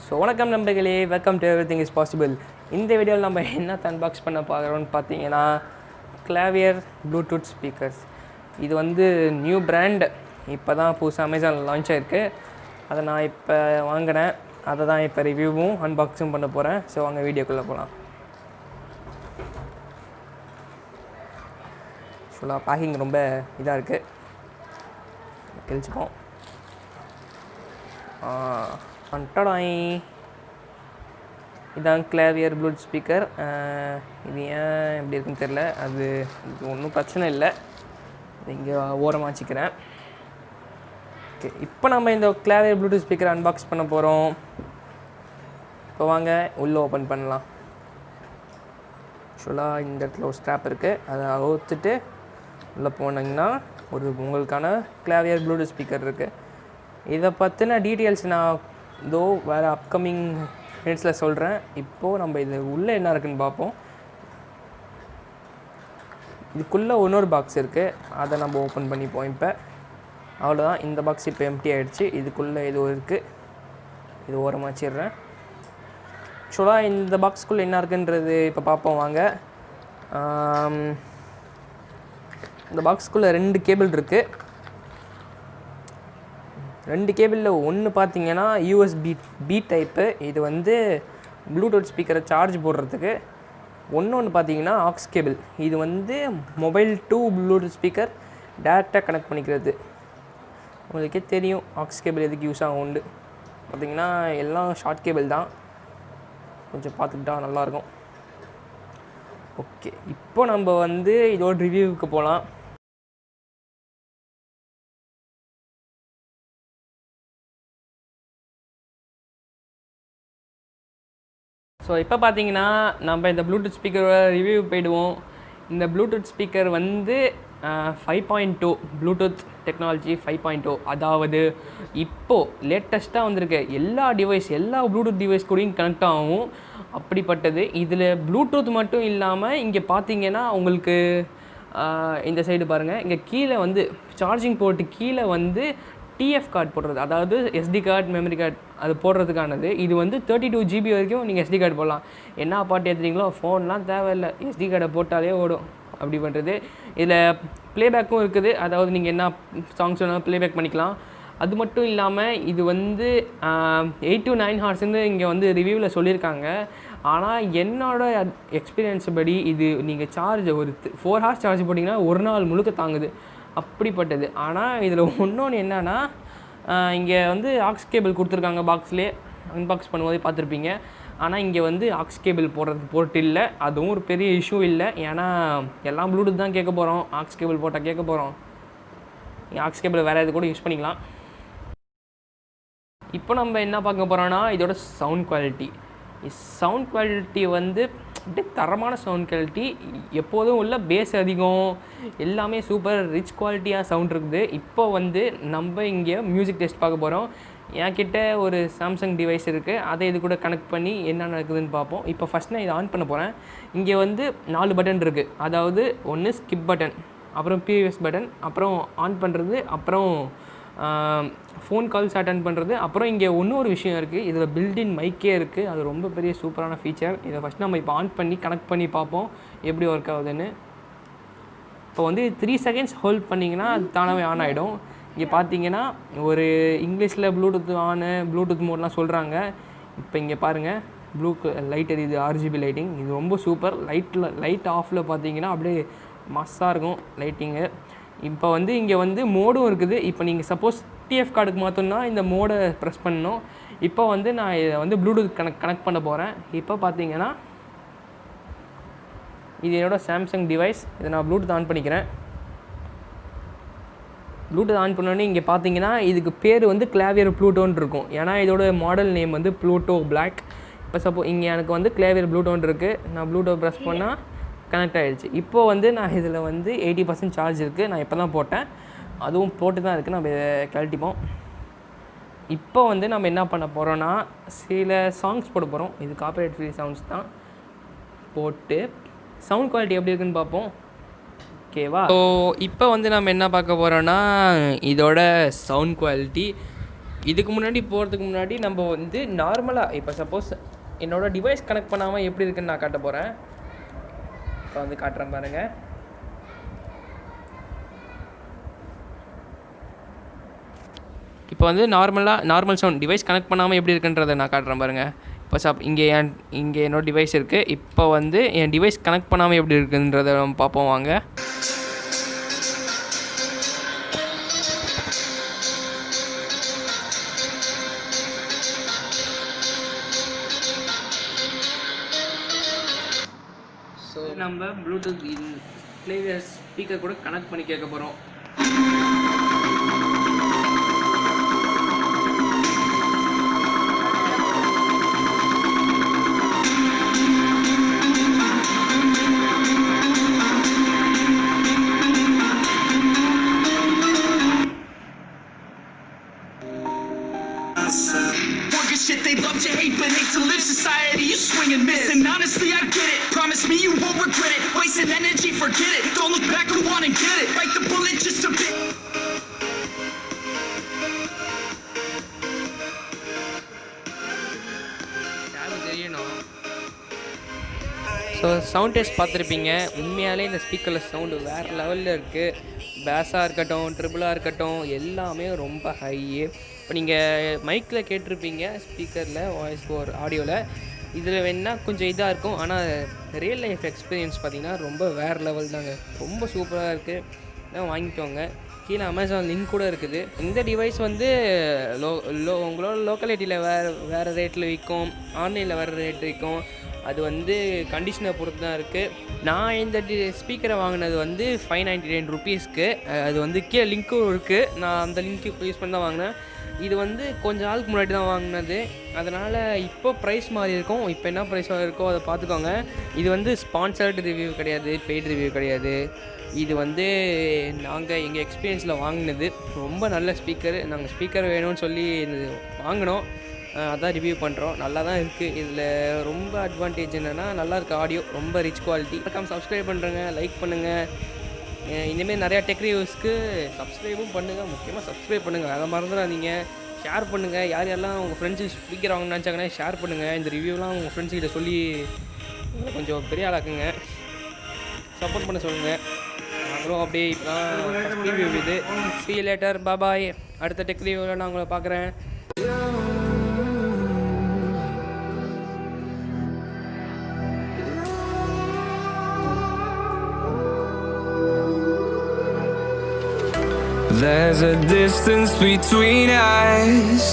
So வணக்கம் நண்பர்களே, welcome to everything is possible. இந்த வீடியோவில் நம்ம என்ன அன்பாக்ஸ் பண்ண பார்க்குறோன்னு பார்த்தீங்கன்னா கிளாவியர் ப்ளூடூத் ஸ்பீக்கர்ஸ். இது வந்து நியூ பிராண்ட், இப்போ தான் புதுசாக அமேசானில் லான்ச் ஆகிருக்கு. அதை நான் இப்போ வாங்கினேன். அதை தான் இப்போ ரிவ்யூவும் அன்பாக்ஸும் பண்ண போகிறேன். ஸோ வாங்க வீடியோக்குள்ளே போகலாம். ஆக்சுவலாக பேக்கிங் ரொம்ப இதாக இருக்குது, கிழிச்சிப்போம். அண்டடாய், இதான் கிளாவியர் ப்ளூடூத் ஸ்பீக்கர். இது ஏன் எப்படி இருக்குன்னு தெரில, அது ஒன்றும் பிரச்சனை இல்லை. இங்கே ஓரமாக வச்சுக்கிறேன். ஓகே, இப்போ நம்ம இந்த கிளாவியர் ப்ளூடூத் ஸ்பீக்கர் அன்பாக்ஸ் பண்ண போகிறோம். இப்போ வாங்க உள்ளே ஓப்பன் பண்ணலாம். ஆக்சுவலாக இந்த இடத்துல ஒரு ஸ்ட்ராப் இருக்குது, அதை அவுத்துட்டு உள்ளே போனீங்கன்னா உங்களுக்கான கிளாவியர் ப்ளூடூத் ஸ்பீக்கர் இருக்குது. இதை பற்றின டீட்டெயில்ஸ் நான் வேறு அப்கமிங் மினிட்ஸில் சொல்கிறேன். இப்போது நம்ம இது உள்ளே என்ன இருக்குதுன்னு பார்ப்போம். இதுக்குள்ளே இன்னொரு பாக்ஸ் இருக்குது, அதை நம்ம ஓப்பன் பண்ணிப்போம். இப்போ அவ்வளோதான், இந்த பாக்ஸ் இப்போ எம்டி ஆகிடுச்சு. இதுக்குள்ளே ஏதோ இருக்குது, இது ஓரமாக வச்சிடுறேன். ஆக்சுவலாக இந்த பாக்ஸ்க்குள்ளே என்ன இருக்குன்றது இப்போ பார்ப்போம் வாங்க. இந்த பாக்ஸ்க்குள்ளே 2 கேபிள் இருக்குது. 2 கேபிளில் ஒன்று பார்த்தீங்கன்னா USB டைப்பு, இது வந்து ப்ளூடூத் ஸ்பீக்கரை சார்ஜ் போடுறதுக்கு. ஒன்று பார்த்தீங்கன்னா ஆக்ஸ் கேபிள், இது வந்து மொபைல் டு ப்ளூடூத் ஸ்பீக்கர் டேரெக்டாக கனெக்ட் பண்ணிக்கிறது. உங்களுக்கே தெரியும் ஆக்ஸ் கேபிள் எதுக்கு யூஸ் ஆகும் உண்டு. பார்த்திங்கன்னா எல்லாம் ஷார்ட் கேபிள் தான், கொஞ்சம் பார்த்துக்கிட்டா நல்லாயிருக்கும். ஓகே, இப்போ நம்ம வந்து இதோட ரிவ்யூவுக்கு போகலாம். ஸோ இப்போ பார்த்தீங்கன்னா நம்ம இந்த ப்ளூடூத் ஸ்பீக்கரோட ரிவ்யூ போயிடுவோம். இந்த ப்ளூடூத் ஸ்பீக்கர் வந்து 5.2 ப்ளூடூத் டெக்னாலஜி 5.2, அதாவது இப்போது லேட்டஸ்ட்டாக வந்திருக்கு. எல்லா ப்ளூடூத் டிவைஸ் கூடயும் கனெக்ட் ஆகும், அப்படிப்பட்டது. இதில் ப்ளூடூத் மட்டும் இல்லாமல் இங்கே பார்த்தீங்கன்னா உங்களுக்கு இந்த சைடு பாருங்கள், இங்கே கீழே வந்து சார்ஜிங் போர்ட்டு கீழே வந்து டிஎஃப் கார்டு போடுறது, அதாவது எஸ்டி கார்டு, மெமரி கார்டு அது போடுறதுக்கானது. இது வந்து 32 GB வரைக்கும் நீங்கள் எஸ்டி கார்டு போடலாம். என்ன பாட்டு ஏற்றுறீங்களோ ஃபோன்லாம் தேவையில்லை, எஸ்டி கார்டை போட்டாலே ஓடும், அப்படி பண்ணுறது. இதில் ப்ளேபேக்கும் இருக்குது, அதாவது நீங்கள் என்ன சாங்ஸ் வேணாலும் ப்ளேபேக் பண்ணிக்கலாம். அது மட்டும் இல்லாமல் இது வந்து 8 to 9 ஹார்ஸ்ன்னு இங்கே வந்து ரிவ்யூவில் சொல்லியிருக்காங்க. ஆனால் என்னோடய எக்ஸ்பீரியன்ஸ் படி இது நீங்கள் சார்ஜ் ஒரு 4 ஹார்ஸ் சார்ஜ் போட்டிங்கன்னா ஒரு நாள் முழுக்க தாங்குது, அப்படிப்பட்டது. ஆனால் இதில் இன்னொன்று என்னென்னா, இங்கே வந்து ஆக்ஸ் கேபிள் கொடுத்துருக்காங்க. பாக்ஸ்லேயே அன்பாக்ஸ் பண்ணும்போதே பார்த்துருப்பீங்க. ஆனால் இங்கே வந்து ஆக்ஸ் கேபிள் போடுறதுக்கு போர்ட் இல்லை. அதுவும் ஒரு பெரிய இஷ்யூ இல்லை, ஏன்னா எல்லாம் ப்ளூடூத் தான் கேட்க போகிறோம். ஆக்ஸ் கேபிள் போட்டால் கேட்க போகிறோம், ஆக்ஸ் கேபிள் வேறு எது கூட யூஸ் பண்ணிக்கலாம். இப்போ நம்ம என்ன பார்க்க போகிறோன்னா இதோட சவுண்ட் குவாலிட்டி வந்து அப்படியே தரமான சவுண்ட் குவாலிட்டி. எப்போதும் உள்ள பேஸ் அதிகம், எல்லாமே சூப்பர் ரிச் குவாலிட்டியாக சவுண்ட் இருக்குது. இப்போ வந்து நம்ம இங்கே மியூசிக் டெஸ்ட் பார்க்க போகிறோம். என்கிட்ட ஒரு சாம்சங் டிவைஸ் இருக்குது, அதை இது கூட கனெக்ட் பண்ணி என்ன நடக்குதுன்னு பார்ப்போம். இப்போ ஃபஸ்ட் நான் இதை ஆன் பண்ண போகிறேன். இங்கே வந்து 4 பட்டன் இருக்குது, அதாவது ஒன்று ஸ்கிப் பட்டன், அப்புறம் பிஎஸ் பட்டன், அப்புறம் ஆன் பண்ணுறது, அப்புறம் ஃபோன் கால்ஸ் அட்டன் பண்ணுறது. அப்புறம் இங்கே இன்னொரு விஷயம் இருக்குது, இதில் பில்டின் மைக்கே இருக்குது. அது ரொம்ப பெரிய சூப்பரான ஃபீச்சர். இதை ஃபஸ்ட் நம்ம இப்போ ஆன் பண்ணி கனெக்ட் பண்ணி பார்ப்போம் எப்படி ஒர்க் ஆகுதுன்னு. இப்போ வந்து 3 செகண்ட்ஸ் ஹோல்ட் பண்ணிங்கன்னா அது தானாகவே ஆன் ஆகிடும். இங்கே பார்த்தீங்கன்னா ஒரு இங்கிலீஷில் ப்ளூடூத் மோட்லாம் சொல்கிறாங்க. இப்போ இங்கே பாருங்கள், லைட் எரியுது, RGB லைட்டிங். இது ரொம்ப சூப்பர். லைட் ஆஃபில் பார்த்தீங்கன்னா அப்படியே மஸ்ஸாக இருக்கும் லைட்டிங்கு. இப்போ வந்து இங்கே வந்து மோடும் இருக்குது. இப்போ நீங்கள் சப்போஸ் டிஎஃப் கார்டுக்கு மாற்றோன்னா இந்த மோடை ப்ரெஸ் பண்ணணும். இப்போ வந்து நான் இதை வந்து ப்ளூடூத் கனெக்ட் பண்ண போகிறேன். இப்போ பார்த்தீங்கன்னா இது என்னோடய சாம்சங் டிவைஸ். இதை நான் ப்ளூடூத் ஆன் பண்ணிக்கிறேன். ப்ளூடூத் ஆன் பண்ணோன்னே இங்கே பார்த்தீங்கன்னா இதுக்கு பேர் வந்து கிளாவியர் ப்ளூட்டோன்னு இருக்கும், ஏன்னா இதோட மாடல் நேம் வந்து ப்ளூட்டோ பிளாக். இப்போ இங்கே எனக்கு வந்து கிளாவியர் ப்ளூட்டோன்னு இருக்குது. நான் ப்ளூட்டோ ப்ரெஸ் பண்ணால் கனெக்ட் ஆகிடுச்சு. இப்போது வந்து நான் இதில் வந்து 80% சார்ஜ் இருக்குது. நான் இப்போ தான் போட்டேன், அதுவும் போட்டு தான் இருக்குது. நம்ம கழட்டிப்போம். இப்போ வந்து நம்ம என்ன பண்ண போகிறோன்னா சில சாங்ஸ் போட போகிறோம். இது காப்பிரைட் ஃப்ரீ சவுண்ட்ஸ் தான். போட்டு சவுண்ட் குவாலிட்டி எப்படி இருக்குன்னு பார்ப்போம். ஓகேவா? ஸோ இப்போ வந்து நம்ம என்ன பார்க்க போகிறோன்னா இதோட சவுண்ட் குவாலிட்டி. இதுக்கு முன்னாடி போகிறதுக்கு முன்னாடி நம்ம வந்து நார்மலாக இப்போ சப்போஸ் என்னோடய டிவைஸ் கனெக்ட் பண்ணாமல் எப்படி இருக்குன்னு நான் காட்ட போகிறேன். இப்போ வந்து காட்டுறேன் பாருங்கள். இப்போ வந்து நார்மல் சவுண்ட் டிவைஸ் கனெக்ட் பண்ணாமல் எப்படி இருக்குன்றதை நான் காட்டுறேன் பாருங்கள். இப்போ இங்கே என்னோட டிவைஸ் இருக்குது. இப்போ வந்து என் டிவைஸ் கனெக்ட் பண்ணாமல் எப்படி இருக்குன்றதை நம்ம பார்ப்போம் வாங்க. ஸோ நம்ம ப்ளூடூத் கிளேவியர் ஸ்பீக்கர் கூட கனெக்ட் பண்ணி கேட்க போகிறோம். Shit, they love to hate, but hate to live society. You swing and miss, and honestly, I get it. Promise me you won't regret it. Wasting energy, forget it. Don't look back, go on and get it. Bite the bullet just a bit. So sound test பார்த்துருப்பீங்க. உண்மையாலே இந்த ஸ்பீக்கரில் sound வேறு லெவலில் இருக்குது. பேஸாக இருக்கட்டும், ட்ரிபிளாக இருக்கட்டும், எல்லாமே ரொம்ப ஹையு. இப்போ நீங்கள் மைக்கில் கேட்டிருப்பீங்க, ஸ்பீக்கரில் வாய்ஸ் ஓவர் ஆடியோவில். இதில் வேணால் கொஞ்சம் இதாக இருக்கும், ஆனால் ரியல் லைஃப் எக்ஸ்பீரியன்ஸ் பார்த்திங்கன்னா ரொம்ப வேறு லெவல் தாங்க. ரொம்ப சூப்பராக இருக்குது. வாங்கிக்கோங்க. கீழே அமேசான் லிங்க் கூட இருக்குது. இந்த டிவைஸ் வந்து உங்களோட லோக்கலிட்டியில் வேறு ரேட்டில் விற்கும், ஆன்லைனில் வேறு ரேட் விற்கும். அது வந்து கண்டிஷனை பொறுத்து தான் இருக்குது. நான் இந்த ஸ்பீக்கரை வாங்கினது வந்து 599 ருபீஸ்க்கு. அது வந்து கீழே லிங்க்கும் இருக்குது. நான் அந்த லிங்க்கு யூஸ் பண்ணி தான் வாங்கினேன். இது வந்து கொஞ்சம் நாளுக்கு முன்னாடி தான் வாங்கினது. அதனால் இப்போ ப்ரைஸ் மாறி இருக்கும். இப்போ என்ன ப்ரைஸாக இருக்கோ அதை பார்த்துக்கோங்க. இது வந்து ஸ்பான்சர்டு ரிவ்யூ கிடையாது, பெய்டு ரிவ்யூ கிடையாது. இது வந்து நாங்கள் எங்கள் எக்ஸ்பீரியன்ஸில் வாங்கினது. ரொம்ப நல்ல ஸ்பீக்கரு. நாங்கள் ஸ்பீக்கர் வேணும்னு சொல்லி வாங்கினோம். அதான் ரிவ்யூ பண்ணுறோம். நல்லா தான் இருக்குது. இதில் ரொம்ப அட்வான்டேஜ் என்னென்னா, நல்லா இருக்குது ஆடியோ, ரொம்ப ரிச் குவாலிட்டி. மறக்காம சப்ஸ்கிரைப் பண்ணுறேங்க, லைக் பண்ணுங்கள். இனிமேல் நிறையா டெக் ரிவ்யூஸ்க்கு சப்ஸ்கிரைபும் பண்ணுங்கள். முக்கியமாக சப்ஸ்கிரைப் பண்ணுங்கள், அதை மறந்துடாதீங்க. ஷேர் பண்ணுங்கள். யார் யாரெல்லாம் உங்கள் ஃப்ரெண்ட்ஸு ஸ்பீக்கர் வாங்கணும்னு நினச்சாங்கன்னா ஷேர் பண்ணுங்கள். இந்த ரிவ்யூலாம் உங்கள் ஃப்ரெண்ட்ஸ்கிட்ட சொல்லி கொஞ்சம் பெரிய ஆளாக்குங்க, சப்போர்ட் பண்ண சொல்லுங்கள். நாங்களும் அப்படியே இப்போ ரிவ்யூ இது. See you later, bye bye. அடுத்த டெக் ரிவ்யூவில் நான் உங்களை பார்க்குறேன். There's a distance between us.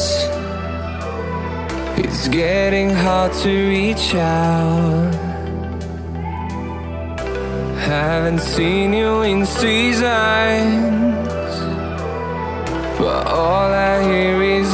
It's getting hard to reach out. Haven't seen you in seasons, but all I hear is